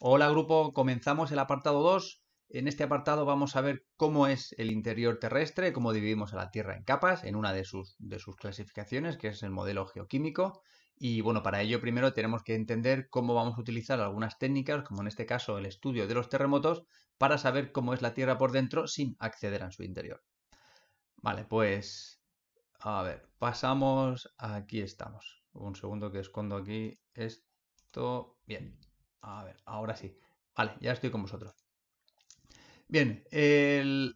Hola grupo, comenzamos el apartado 2. En este apartado vamos a ver cómo es el interior terrestre, cómo dividimos a la Tierra en capas, en una de sus clasificaciones, que es el modelo geoquímico. Y bueno, para ello primero tenemos que entender cómo vamos a utilizar algunas técnicas, como en este caso el estudio de los terremotos, para saber cómo es la Tierra por dentro sin acceder a su interior. Vale, pues a ver, pasamos, aquí estamos. Un segundo que escondo aquí esto. Bien, a ver, ahora sí. Vale, ya estoy con vosotros. Bien,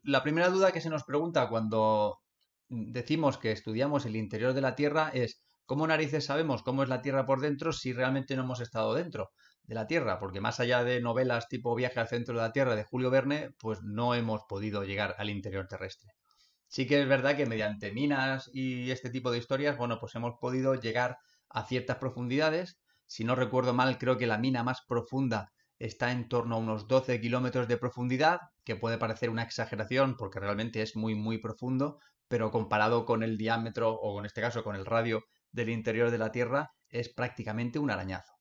la primera duda que se nos pregunta cuando decimos que estudiamos el interior de la Tierra es ¿cómo narices sabemos cómo es la Tierra por dentro si realmente no hemos estado dentro de la Tierra? Porque más allá de novelas tipo Viaje al centro de la Tierra de Julio Verne, pues no hemos podido llegar al interior terrestre. Sí que es verdad que mediante minas y este tipo de historias, bueno, pues hemos podido llegar a ciertas profundidades. Si no recuerdo mal, creo que la mina más profunda está en torno a unos 12 kilómetros de profundidad, que puede parecer una exageración porque realmente es muy, muy profundo, pero comparado con el diámetro o en este caso con el radio del interior de la Tierra, es prácticamente un arañazo.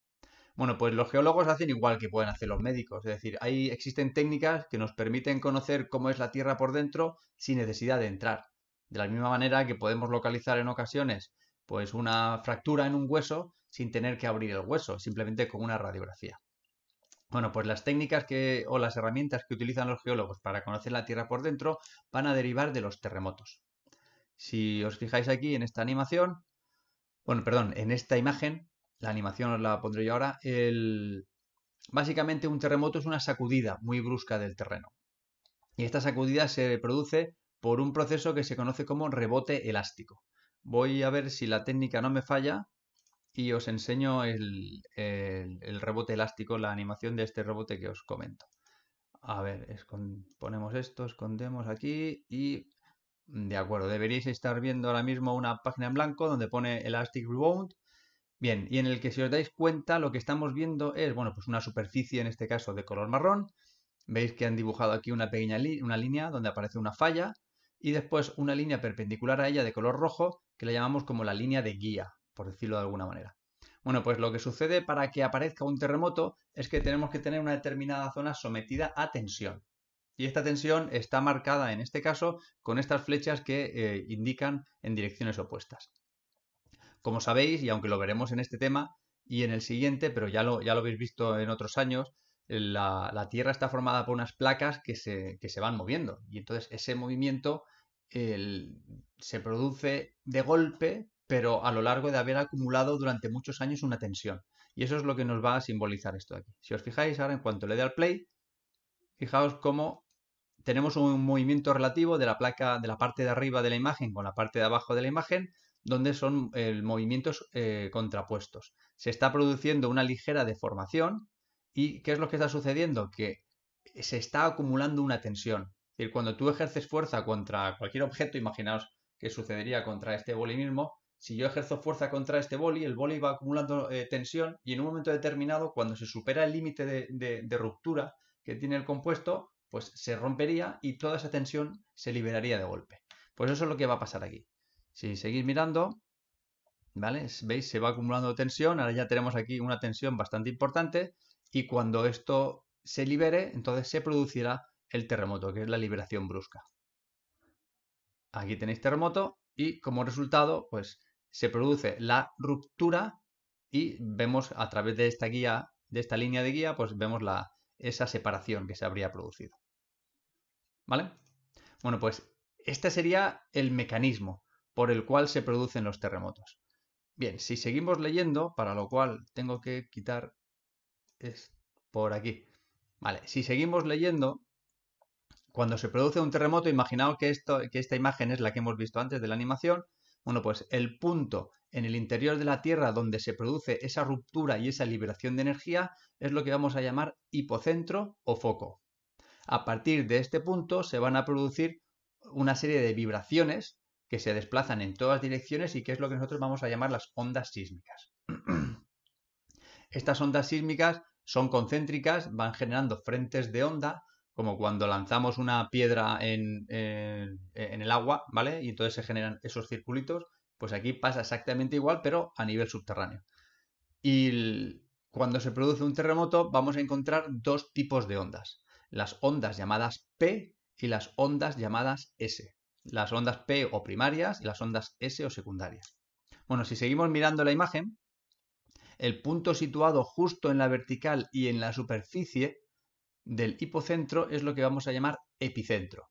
Bueno, pues los geólogos hacen igual que pueden hacer los médicos, es decir, existen técnicas que nos permiten conocer cómo es la Tierra por dentro sin necesidad de entrar. De la misma manera que podemos localizar en ocasiones pues una fractura en un hueso sin tener que abrir el hueso, simplemente con una radiografía. Bueno, pues las técnicas o las herramientas que utilizan los geólogos para conocer la Tierra por dentro van a derivar de los terremotos. Si os fijáis aquí en esta animación, bueno, perdón, en esta imagen, la animación os la pondré yo ahora, básicamente un terremoto es una sacudida muy brusca del terreno. Y esta sacudida se produce por un proceso que se conoce como rebote elástico. Voy a ver si la técnica no me falla y os enseño el rebote elástico, la animación de este rebote que os comento. A ver, ponemos esto, escondemos aquí y de acuerdo, deberíais estar viendo ahora mismo una página en blanco donde pone Elastic Rebound. Bien, y en el que si os dais cuenta lo que estamos viendo es, bueno, pues una superficie en este caso de color marrón. Veis que han dibujado aquí una pequeña una línea donde aparece una falla y después una línea perpendicular a ella de color rojo que le llamamos como la línea de guía, por decirlo de alguna manera. Bueno, pues lo que sucede para que aparezca un terremoto es que tenemos que tener una determinada zona sometida a tensión. Y esta tensión está marcada en este caso con estas flechas que indican en direcciones opuestas. Como sabéis, y aunque lo veremos en este tema y en el siguiente, pero ya lo habéis visto en otros años, la Tierra está formada por unas placas que se van moviendo. Y entonces ese movimiento se produce de golpe, pero a lo largo de haber acumulado durante muchos años una tensión. Y eso es lo que nos va a simbolizar esto de aquí. Si os fijáis, ahora en cuanto le dé al play, fijaos cómo tenemos un movimiento relativo de la placa de la parte de arriba de la imagen con la parte de abajo de la imagen, donde son movimientos contrapuestos. Se está produciendo una ligera deformación y ¿qué es lo que está sucediendo? Que se está acumulando una tensión. Es decir, cuando tú ejerces fuerza contra cualquier objeto, imaginaos que sucedería contra este boli mismo, si yo ejerzo fuerza contra este boli, el boli va acumulando tensión y en un momento determinado, cuando se supera el límite de ruptura que tiene el compuesto, pues se rompería y toda esa tensión se liberaría de golpe. Pues eso es lo que va a pasar aquí. Si seguís mirando, ¿vale? ¿Veis? Se va acumulando tensión, ahora ya tenemos aquí una tensión bastante importante y cuando esto se libere, entonces se producirá el terremoto, que es la liberación brusca. Aquí tenéis terremoto y como resultado, pues se produce la ruptura y vemos a través de esta guía, de esta línea de guía, pues vemos esa separación que se habría producido. ¿Vale? Bueno, pues este sería el mecanismo por el cual se producen los terremotos. Bien, si seguimos leyendo, para lo cual tengo que quitar es por aquí. Vale, si seguimos leyendo, cuando se produce un terremoto, imaginaos que esta imagen es la que hemos visto antes de la animación. Bueno, pues el punto en el interior de la Tierra donde se produce esa ruptura y esa liberación de energía es lo que vamos a llamar hipocentro o foco. A partir de este punto se van a producir una serie de vibraciones que se desplazan en todas direcciones y que es lo que nosotros vamos a llamar las ondas sísmicas. Estas ondas sísmicas son concéntricas, van generando frentes de onda, como cuando lanzamos una piedra en el agua, ¿vale? Y entonces se generan esos circulitos. Pues aquí pasa exactamente igual, pero a nivel subterráneo. Y Cuando se produce un terremoto vamos a encontrar dos tipos de ondas. Las ondas llamadas P y las ondas llamadas S. Las ondas P o primarias y las ondas S o secundarias. Bueno, si seguimos mirando la imagen, el punto situado justo en la vertical y en la superficie del hipocentro es lo que vamos a llamar epicentro.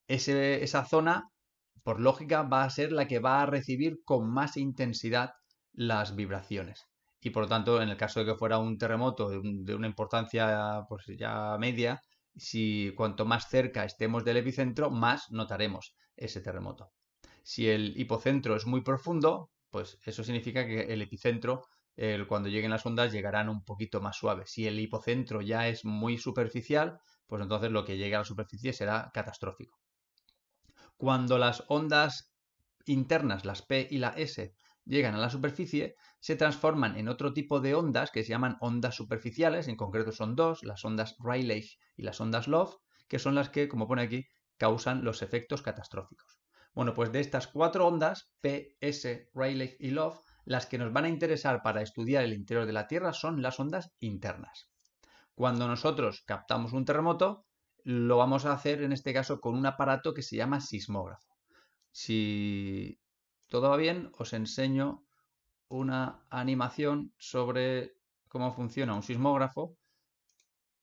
Esa zona, por lógica, va a ser la que va a recibir con más intensidad las vibraciones. Y por lo tanto, en el caso de que fuera un terremoto de una importancia pues ya media, cuanto más cerca estemos del epicentro, más notaremos ese terremoto. Si el hipocentro es muy profundo, pues eso significa que el epicentro, cuando lleguen las ondas, llegarán un poquito más suaves. Si el hipocentro ya es muy superficial, pues entonces lo que llegue a la superficie será catastrófico. Cuando las ondas internas, las P y la S, llegan a la superficie, se transforman en otro tipo de ondas que se llaman ondas superficiales, en concreto son dos, las ondas Rayleigh y las ondas Love, que son las que, como pone aquí, causan los efectos catastróficos. Bueno, pues de estas cuatro ondas, P, S, Rayleigh y Love, las que nos van a interesar para estudiar el interior de la Tierra son las ondas internas. Cuando nosotros captamos un terremoto, lo vamos a hacer en este caso con un aparato que se llama sismógrafo. Si todo va bien, os enseño una animación sobre cómo funciona un sismógrafo.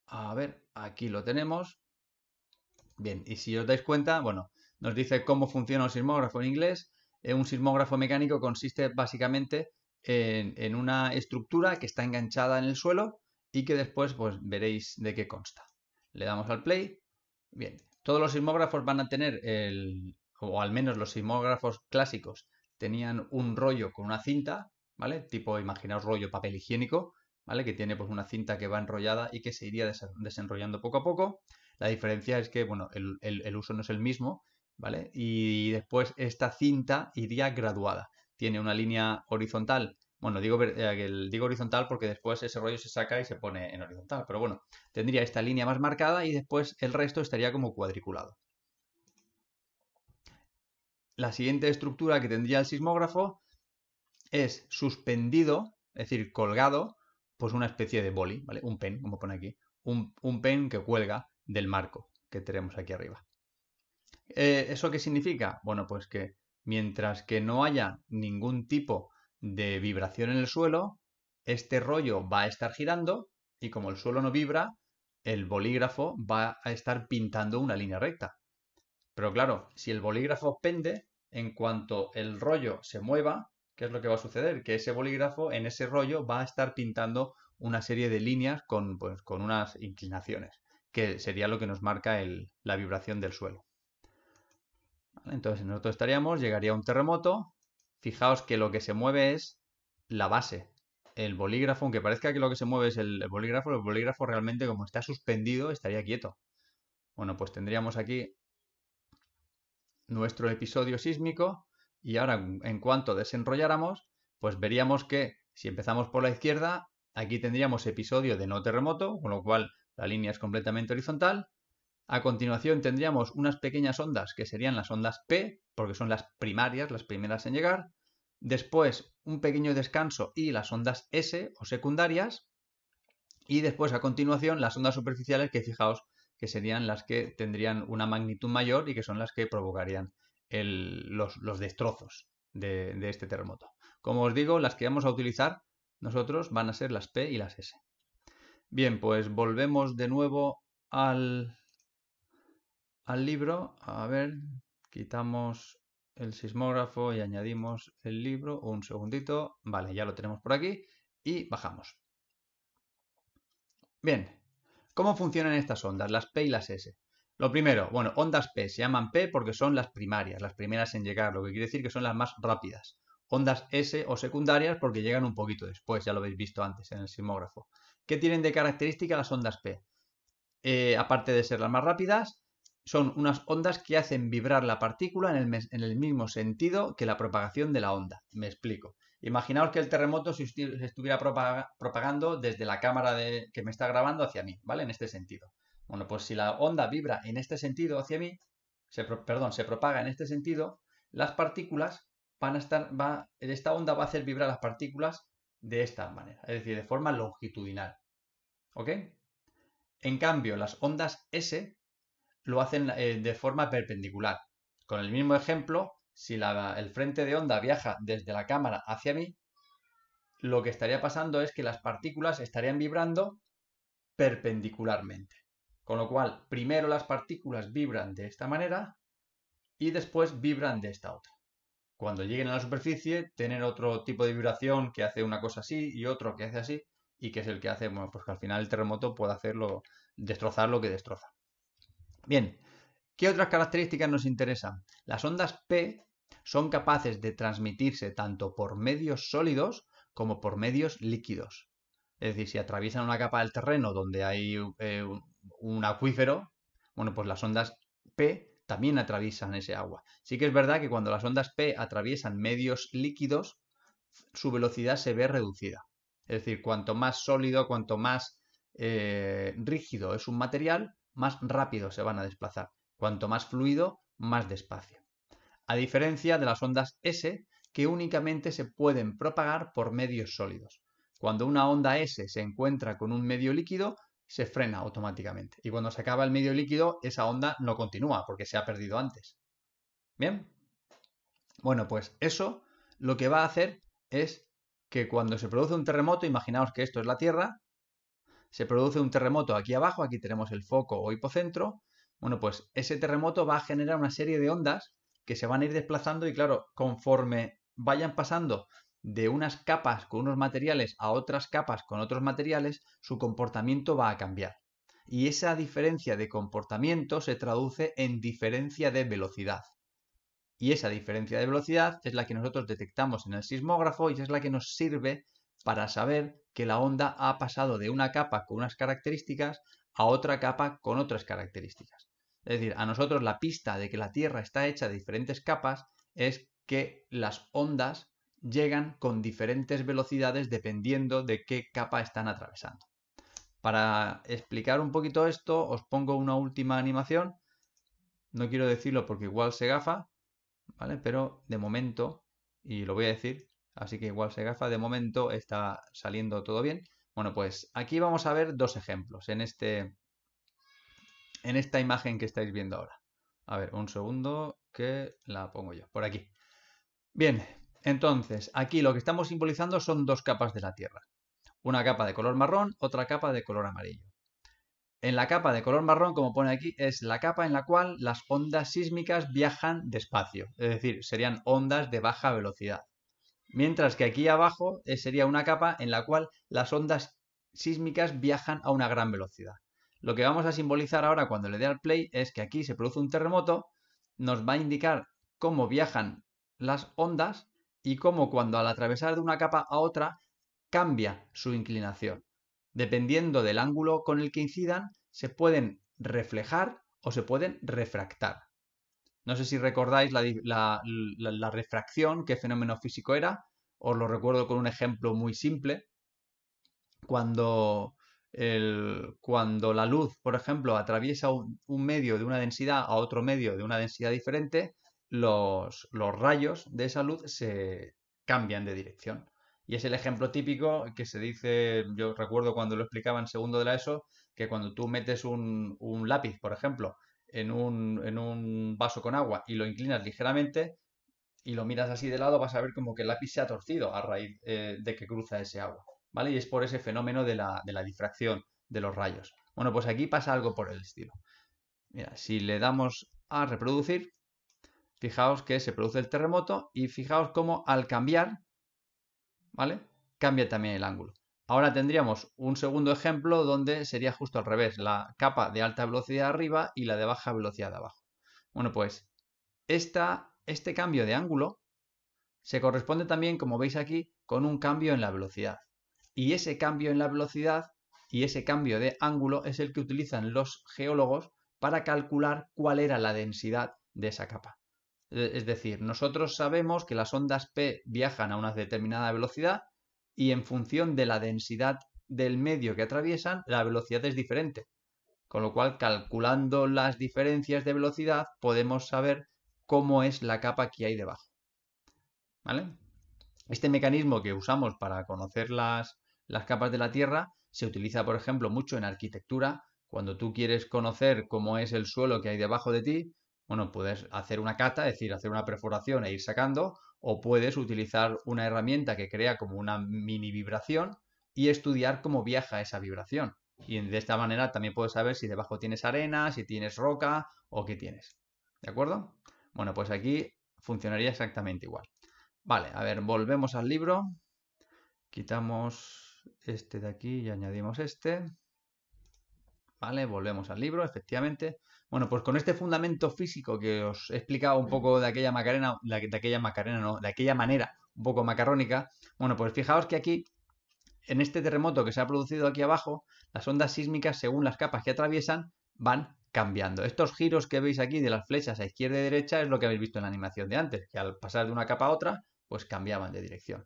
A ver, aquí lo tenemos. Bien, y si os dais cuenta, bueno, nos dice cómo funciona un sismógrafo en inglés. Un sismógrafo mecánico consiste básicamente en una estructura que está enganchada en el suelo y que después pues veréis de qué consta. Le damos al play. Bien, todos los sismógrafos van a tener o al menos los sismógrafos clásicos tenían un rollo con una cinta, ¿vale? Tipo, imaginaos rollo papel higiénico, ¿vale? Que tiene pues una cinta que va enrollada y que se iría desenrollando poco a poco. La diferencia es que, bueno, el uso no es el mismo, ¿vale? Y después esta cinta iría graduada. Tiene una línea horizontal. Bueno, digo horizontal porque después ese rollo se saca y se pone en horizontal. Pero bueno, tendría esta línea más marcada y después el resto estaría como cuadriculado. La siguiente estructura que tendría el sismógrafo es suspendido, es decir, colgado, pues una especie de boli, ¿vale? Un pen, como pone aquí. Un pen que cuelga del marco que tenemos aquí arriba. ¿Eso qué significa? Bueno, pues que mientras que no haya ningún tipo de vibración en el suelo, este rollo va a estar girando y como el suelo no vibra, el bolígrafo va a estar pintando una línea recta. Pero claro, si el bolígrafo pende, en cuanto el rollo se mueva, ¿qué es lo que va a suceder? Que ese bolígrafo en ese rollo va a estar pintando una serie de líneas con unas inclinaciones, que sería lo que nos marca la vibración del suelo. ¿Vale? Entonces nosotros llegaría un terremoto, fijaos que lo que se mueve es la base. El bolígrafo, aunque parezca que lo que se mueve es el bolígrafo realmente como está suspendido estaría quieto. Bueno, pues tendríamos aquí nuestro episodio sísmico y ahora en cuanto desenrolláramos, pues veríamos que si empezamos por la izquierda, aquí tendríamos episodio de no terremoto, con lo cual la línea es completamente horizontal. A continuación tendríamos unas pequeñas ondas que serían las ondas P, porque son las primarias, las primeras en llegar. Después un pequeño descanso y las ondas S o secundarias. Y después a continuación las ondas superficiales que fijaos que serían las que tendrían una magnitud mayor y que son las que provocarían los destrozos de este terremoto. Como os digo, las que vamos a utilizar nosotros van a ser las P y las S. Bien, pues volvemos de nuevo al libro. A ver, quitamos el sismógrafo y añadimos el libro. Un segundito. Vale, ya lo tenemos por aquí y bajamos. Bien, ¿cómo funcionan estas ondas, las P y las S? Lo primero, bueno, ondas P se llaman P porque son las primarias, las primeras en llegar, lo que quiere decir que son las más rápidas. Ondas S o secundarias porque llegan un poquito después, ya lo habéis visto antes en el sismógrafo. ¿Qué tienen de característica las ondas P? Aparte de ser las más rápidas, son unas ondas que hacen vibrar la partícula en el mismo sentido que la propagación de la onda. Me explico. Imaginaos que el terremoto se estuviera propagando desde la cámara que me está grabando hacia mí, ¿vale? En este sentido. Bueno, pues si la onda vibra en este sentido hacia mí, se propaga en este sentido, las partículas esta onda va a hacer vibrar las partículas de esta manera, es decir, de forma longitudinal. ¿Ok? En cambio, las ondas S lo hacen de forma perpendicular. Con el mismo ejemplo, si el frente de onda viaja desde la cámara hacia mí, lo que estaría pasando es que las partículas estarían vibrando perpendicularmente. Con lo cual, primero las partículas vibran de esta manera y después vibran de esta otra. Cuando lleguen a la superficie, tienen otro tipo de vibración que hace una cosa así y otro que hace así, y que es el que hace, bueno, pues que al final el terremoto puede hacerlo, destrozar lo que destroza. Bien, ¿qué otras características nos interesan? Las ondas P son capaces de transmitirse tanto por medios sólidos como por medios líquidos. Es decir, si atraviesan una capa del terreno donde hay un acuífero, bueno, pues las ondas P también atraviesan ese agua. Sí que es verdad que cuando las ondas P atraviesan medios líquidos, su velocidad se ve reducida. Es decir, cuanto más sólido, cuanto más rígido es un material, más rápido se van a desplazar. Cuanto más fluido, más despacio. A diferencia de las ondas S, que únicamente se pueden propagar por medios sólidos. Cuando una onda S se encuentra con un medio líquido, se frena automáticamente. Y cuando se acaba el medio líquido, esa onda no continúa porque se ha perdido antes. ¿Bien? Bueno, pues eso lo que va a hacer es que cuando se produce un terremoto, imaginaos que esto es la Tierra, se produce un terremoto aquí abajo, aquí tenemos el foco o hipocentro, bueno, pues ese terremoto va a generar una serie de ondas que se van a ir desplazando y claro, conforme vayan pasando de unas capas con unos materiales a otras capas con otros materiales, su comportamiento va a cambiar. Y esa diferencia de comportamiento se traduce en diferencia de velocidad. Y esa diferencia de velocidad es la que nosotros detectamos en el sismógrafo y es la que nos sirve para saber que la onda ha pasado de una capa con unas características a otra capa con otras características. Es decir, a nosotros la pista de que la Tierra está hecha de diferentes capas es que las ondas llegan con diferentes velocidades dependiendo de qué capa están atravesando. Para explicar un poquito esto, os pongo una última animación. No quiero decirlo porque igual se gafa, ¿vale? Pero de momento, y lo voy a decir, así que igual se gafa, de momento está saliendo todo bien. Bueno, pues aquí vamos a ver dos ejemplos en esta imagen que estáis viendo ahora. A ver, un segundo que la pongo yo, por aquí. Bien, entonces, aquí lo que estamos simbolizando son dos capas de la Tierra. Una capa de color marrón, otra capa de color amarillo. En la capa de color marrón, como pone aquí, es la capa en la cual las ondas sísmicas viajan despacio, es decir, serían ondas de baja velocidad. Mientras que aquí abajo sería una capa en la cual las ondas sísmicas viajan a una gran velocidad. Lo que vamos a simbolizar ahora cuando le dé al play es que aquí se produce un terremoto, nos va a indicar cómo viajan las ondas y cómo cuando al atravesar de una capa a otra cambia su inclinación. Dependiendo del ángulo con el que incidan, se pueden reflejar o se pueden refractar. No sé si recordáis la refracción, qué fenómeno físico era. Os lo recuerdo con un ejemplo muy simple. Cuando la luz, por ejemplo, atraviesa un medio de una densidad a otro medio de una densidad diferente, los rayos de esa luz se cambian de dirección. Y es el ejemplo típico que se dice, yo recuerdo cuando lo explicaba en segundo de la ESO, que cuando tú metes un lápiz, por ejemplo, en un vaso con agua y lo inclinas ligeramente y lo miras así de lado, vas a ver como que el lápiz se ha torcido a raíz de que cruza ese agua, ¿vale? Y es por ese fenómeno de la difracción de los rayos. Bueno, pues aquí pasa algo por el estilo. Mira, si le damos a reproducir, fijaos que se produce el terremoto y fijaos cómo al cambiar, ¿vale? Cambia también el ángulo. Ahora tendríamos un segundo ejemplo donde sería justo al revés, la capa de alta velocidad arriba y la de baja velocidad de abajo. Bueno, pues este cambio de ángulo se corresponde también, como veis aquí, con un cambio en la velocidad. Y ese cambio en la velocidad y ese cambio de ángulo es el que utilizan los geólogos para calcular cuál era la densidad de esa capa. Es decir, nosotros sabemos que las ondas P viajan a una determinada velocidad y en función de la densidad del medio que atraviesan, la velocidad es diferente. Con lo cual, calculando las diferencias de velocidad, podemos saber cómo es la capa que hay debajo. ¿Vale? Este mecanismo que usamos para conocer las capas de la Tierra se utiliza, por ejemplo, mucho en arquitectura. Cuando tú quieres conocer cómo es el suelo que hay debajo de ti, bueno, puedes hacer una cata, es decir, hacer una perforación e ir sacando, o puedes utilizar una herramienta que crea como una mini vibración y estudiar cómo viaja esa vibración. Y de esta manera también puedes saber si debajo tienes arena, si tienes roca o qué tienes. ¿De acuerdo? Bueno, pues aquí funcionaría exactamente igual. Vale, a ver, volvemos al libro. Quitamos este de aquí y añadimos este. Vale, volvemos al libro, efectivamente. Bueno, pues con este fundamento físico que os he explicado un poco de aquella Macarena, de aquella manera un poco macarrónica. Bueno, pues fijaos que aquí, en este terremoto que se ha producido aquí abajo, las ondas sísmicas, según las capas que atraviesan, van cambiando. Estos giros que veis aquí de las flechas a izquierda y derecha es lo que habéis visto en la animación de antes, que al pasar de una capa a otra, pues cambiaban de dirección.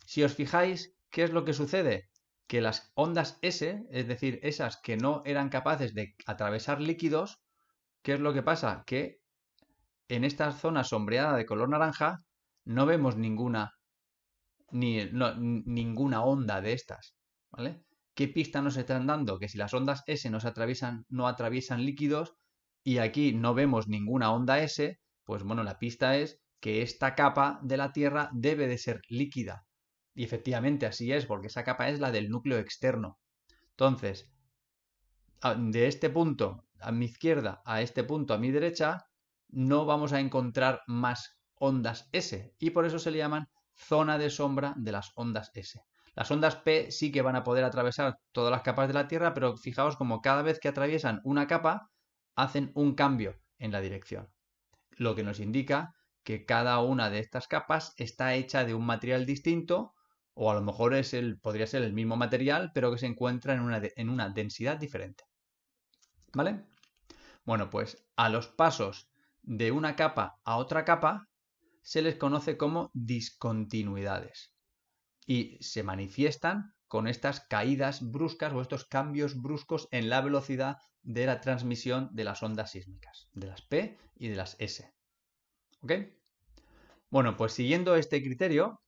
Si os fijáis, ¿qué es lo que sucede? Que las ondas S, es decir, esas que no eran capaces de atravesar líquidos, ¿qué es lo que pasa? Que en esta zona sombreada de color naranja no vemos ninguna onda de estas, ¿vale? ¿Qué pista nos están dando? Que si las ondas S no atraviesan líquidos y aquí no vemos ninguna onda S, pues bueno, la pista es que esta capa de la Tierra debe de ser líquida. Y efectivamente así es, porque esa capa es la del núcleo externo. Entonces, de este punto a mi izquierda a este punto a mi derecha, no vamos a encontrar más ondas S. Y por eso se le llaman zona de sombra de las ondas S. Las ondas P sí que van a poder atravesar todas las capas de la Tierra, pero fijaos como cada vez que atraviesan una capa, hacen un cambio en la dirección. Lo que nos indica que cada una de estas capas está hecha de un material distinto, o a lo mejor podría ser el mismo material, pero que se encuentra en una densidad diferente. ¿Vale? Bueno, pues a los pasos de una capa a otra capa se les conoce como discontinuidades y se manifiestan con estas caídas bruscas o estos cambios bruscos en la velocidad de la transmisión de las ondas sísmicas, de las P y de las S. ¿Ok? Bueno, pues siguiendo este criterio,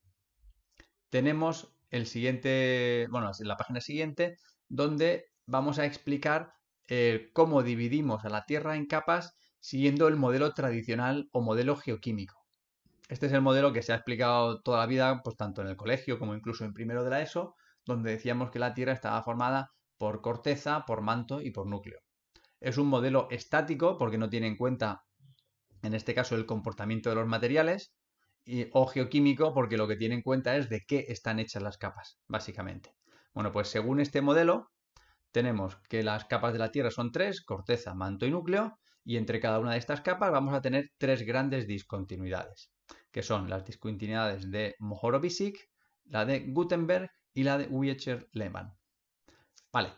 tenemos el siguiente, bueno, la página siguiente, donde vamos a explicar cómo dividimos a la Tierra en capas siguiendo el modelo tradicional o modelo geoquímico. Este es el modelo que se ha explicado toda la vida, pues tanto en el colegio como incluso en primero de la ESO, donde decíamos que la Tierra estaba formada por corteza, por manto y por núcleo. Es un modelo estático porque no tiene en cuenta, en este caso, el comportamiento de los materiales, o geoquímico porque lo que tiene en cuenta es de qué están hechas las capas, básicamente. Bueno, pues según este modelo, tenemos que las capas de la Tierra son tres: corteza, manto y núcleo, y entre cada una de estas capas vamos a tener tres grandes discontinuidades, que son las discontinuidades de Mohorovičić, la de Gutenberg y la de Wiecher-Lehmann. Vale,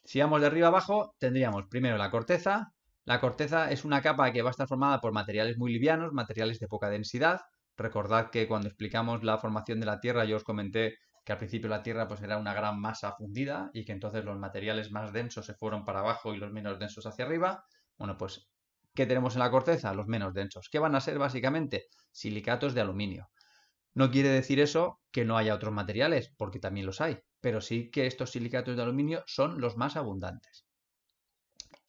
si vamos de arriba abajo, tendríamos primero la corteza. La corteza es una capa que va a estar formada por materiales muy livianos, materiales de poca densidad. Recordad que cuando explicamos la formación de la Tierra yo os comenté que al principio la Tierra pues era una gran masa fundida y que entonces los materiales más densos se fueron para abajo y los menos densos hacia arriba. Bueno, pues, ¿qué tenemos en la corteza? Los menos densos. ¿Qué van a ser básicamente? Silicatos de aluminio. No quiere decir eso que no haya otros materiales, porque también los hay, pero sí que estos silicatos de aluminio son los más abundantes.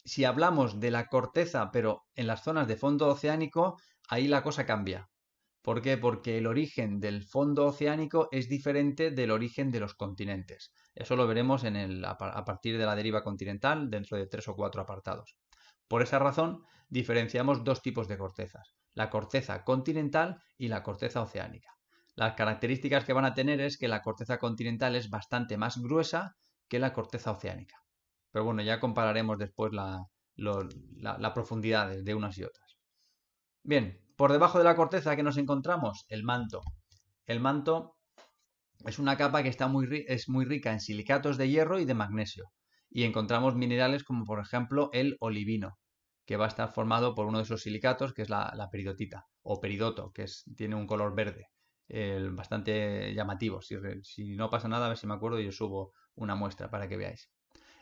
Si hablamos de la corteza, pero en las zonas de fondo oceánico, ahí la cosa cambia. ¿Por qué? Porque el origen del fondo oceánico es diferente del origen de los continentes. Eso lo veremos a partir de la deriva continental dentro de 3 o 4 apartados. Por esa razón, diferenciamos dos tipos de cortezas: la corteza continental y la corteza oceánica. Las características que van a tener es que la corteza continental es bastante más gruesa que la corteza oceánica. Pero bueno, ya compararemos después la profundidad de unas y otras. Bien, por debajo de la corteza, ¿qué nos encontramos? El manto. El manto es una capa que es muy rica en silicatos de hierro y de magnesio. Y encontramos minerales como por ejemplo el olivino, que va a estar formado por uno de esos silicatos, que es la peridotita o peridoto, que tiene un color verde, bastante llamativo. Si no pasa nada, a ver si me acuerdo y os subo una muestra para que veáis.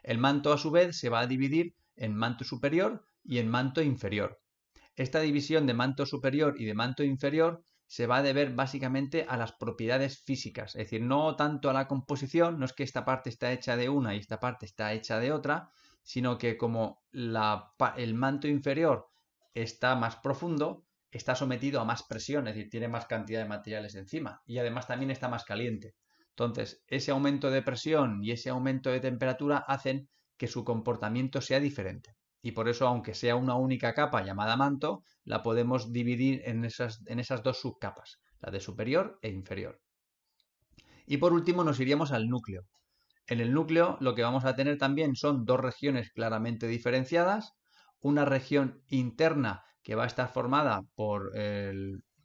El manto a su vez se va a dividir en manto superior y en manto inferior. Esta división de manto superior y de manto inferior se va a deber básicamente a las propiedades físicas, es decir, no tanto a la composición, no es que esta parte está hecha de una y esta parte está hecha de otra, sino que como el manto inferior está más profundo, está sometido a más presión, es decir, tiene más cantidad de materiales encima y además también está más caliente. Entonces, ese aumento de presión y ese aumento de temperatura hacen que su comportamiento sea diferente. Y por eso, aunque sea una única capa llamada manto, la podemos dividir en esas dos subcapas, la de superior e inferior. Y por último nos iríamos al núcleo. En el núcleo lo que vamos a tener también son dos regiones claramente diferenciadas, una región interna que va a estar formada por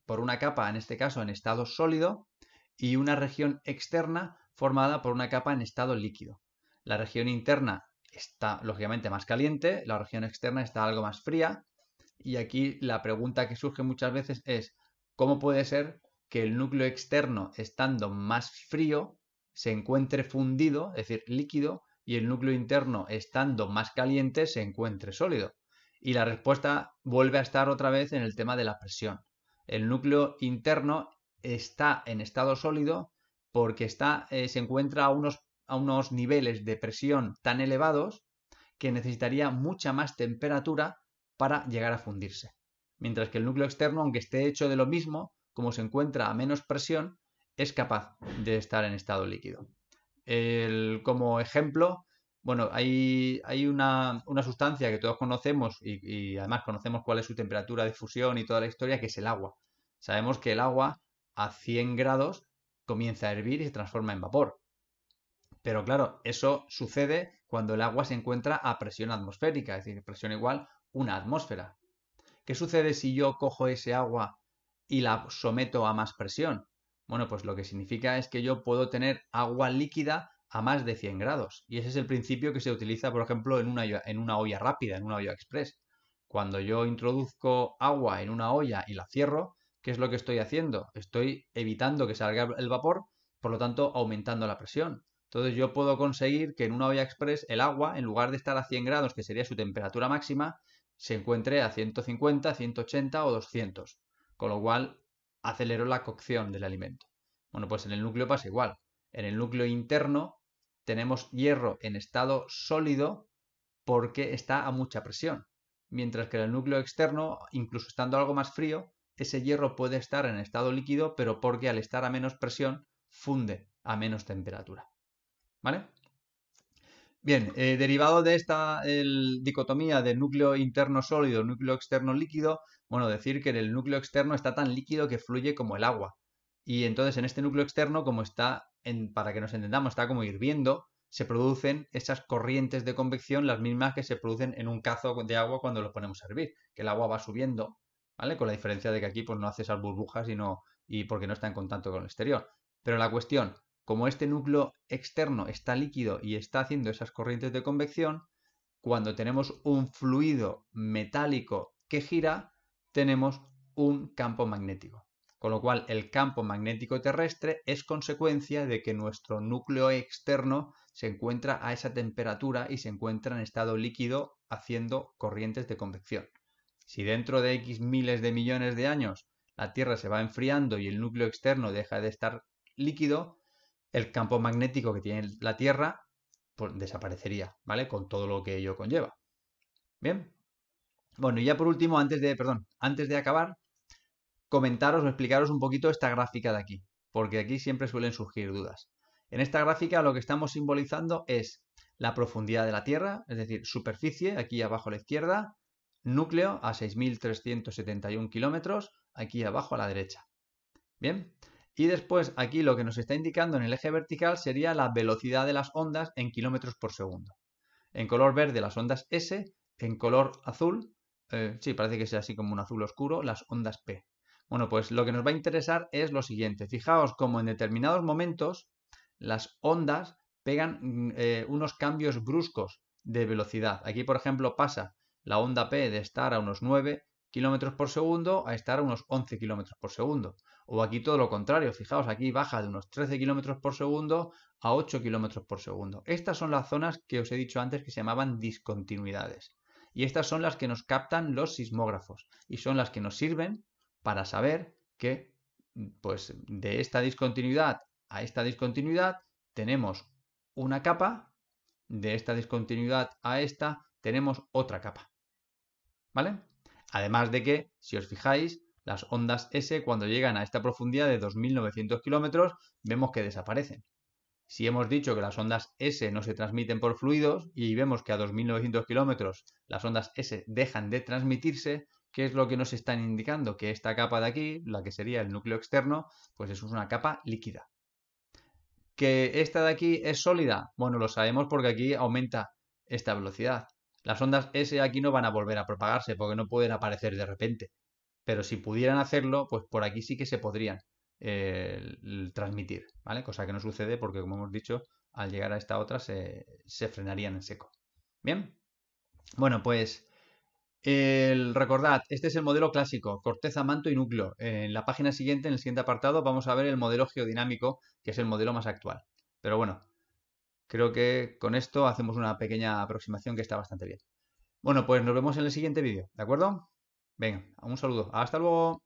una capa, en este caso en estado sólido, y una región externa formada por una capa en estado líquido. La región interna está lógicamente más caliente, la región externa está algo más fría, y aquí la pregunta que surge muchas veces es ¿cómo puede ser que el núcleo externo, estando más frío, se encuentre fundido, es decir, líquido, y el núcleo interno, estando más caliente, se encuentre sólido? Y la respuesta vuelve a estar otra vez en el tema de la presión. El núcleo interno está en estado sólido porque se encuentra a unos niveles de presión tan elevados que necesitaría mucha más temperatura para llegar a fundirse. Mientras que el núcleo externo, aunque esté hecho de lo mismo, como se encuentra a menos presión, es capaz de estar en estado líquido. Como ejemplo, bueno, hay una sustancia que todos conocemos y además conocemos cuál es su temperatura de fusión y toda la historia, que es el agua. Sabemos que el agua a 100 grados comienza a hervir y se transforma en vapor. Pero claro, eso sucede cuando el agua se encuentra a presión atmosférica, es decir, presión igual una atmósfera. ¿Qué sucede si yo cojo ese agua y la someto a más presión? Bueno, pues lo que significa es que yo puedo tener agua líquida a más de 100 grados. Y ese es el principio que se utiliza, por ejemplo, en una olla rápida, en una olla express. Cuando yo introduzco agua en una olla y la cierro, ¿qué es lo que estoy haciendo? Estoy evitando que salga el vapor, por lo tanto, aumentando la presión. Entonces yo puedo conseguir que en una olla express el agua, en lugar de estar a 100 grados, que sería su temperatura máxima, se encuentre a 150, 180 o 200, con lo cual acelero la cocción del alimento. Bueno, pues en el núcleo pasa igual. En el núcleo interno tenemos hierro en estado sólido porque está a mucha presión, mientras que en el núcleo externo, incluso estando algo más frío, ese hierro puede estar en estado líquido, pero porque al estar a menos presión funde a menos temperatura. ¿Vale? Bien, derivado de esta dicotomía de núcleo interno sólido, núcleo externo líquido, bueno, decir que en el núcleo externo está tan líquido que fluye como el agua. Y entonces en este núcleo externo, como está, para que nos entendamos, está como hirviendo, se producen esas corrientes de convección, las mismas que se producen en un cazo de agua cuando lo ponemos a hervir, que el agua va subiendo, ¿vale? Con la diferencia de que aquí pues no hace esas burbujas y porque no está en contacto con el exterior. Pero la cuestión, como este núcleo externo está líquido y está haciendo esas corrientes de convección, cuando tenemos un fluido metálico que gira, tenemos un campo magnético. Con lo cual, el campo magnético terrestre es consecuencia de que nuestro núcleo externo se encuentra a esa temperatura y se encuentra en estado líquido haciendo corrientes de convección. Si dentro de X miles de millones de años la Tierra se va enfriando y el núcleo externo deja de estar líquido, el campo magnético que tiene la Tierra pues desaparecería, ¿vale? Con todo lo que ello conlleva. Bien. Bueno, y ya por último, antes de acabar, comentaros o explicaros un poquito esta gráfica de aquí, porque aquí siempre suelen surgir dudas. En esta gráfica lo que estamos simbolizando es la profundidad de la Tierra, es decir, superficie, aquí abajo a la izquierda, núcleo a 6.371 kilómetros, aquí abajo a la derecha. Bien. Y después aquí lo que nos está indicando en el eje vertical sería la velocidad de las ondas en kilómetros por segundo. En color verde las ondas S, en color azul, sí, parece que sea así como un azul oscuro, las ondas P. Bueno, pues lo que nos va a interesar es lo siguiente. Fijaos como en determinados momentos las ondas pegan unos cambios bruscos de velocidad. Aquí, por ejemplo, pasa la onda P de estar a unos 9 kilómetros por segundo a estar a unos 11 kilómetros por segundo. O aquí todo lo contrario, fijaos, aquí baja de unos 13 kilómetros por segundo a 8 kilómetros por segundo. Estas son las zonas que os he dicho antes que se llamaban discontinuidades. Y estas son las que nos captan los sismógrafos y son las que nos sirven para saber que pues de esta discontinuidad a esta discontinuidad tenemos una capa, de esta discontinuidad a esta tenemos otra capa, ¿vale? Además de que, si os fijáis, las ondas S cuando llegan a esta profundidad de 2.900 kilómetros vemos que desaparecen. Si hemos dicho que las ondas S no se transmiten por fluidos y vemos que a 2.900 kilómetros las ondas S dejan de transmitirse, ¿qué es lo que nos están indicando? Que esta capa de aquí, la que sería el núcleo externo, pues eso es una capa líquida. ¿Que esta de aquí es sólida? Bueno, lo sabemos porque aquí aumenta esta velocidad. Las ondas S aquí no van a volver a propagarse porque no pueden aparecer de repente. Pero si pudieran hacerlo, pues por aquí sí que se podrían transmitir, ¿vale? Cosa que no sucede porque, como hemos dicho, al llegar a esta otra se frenarían en seco. Bien, bueno, pues recordad, este es el modelo clásico, corteza, manto y núcleo. En la página siguiente, en el siguiente apartado, vamos a ver el modelo geodinámico, que es el modelo más actual. Pero bueno, creo que con esto hacemos una pequeña aproximación que está bastante bien. Bueno, pues nos vemos en el siguiente vídeo, ¿de acuerdo? Venga, un saludo. Hasta luego.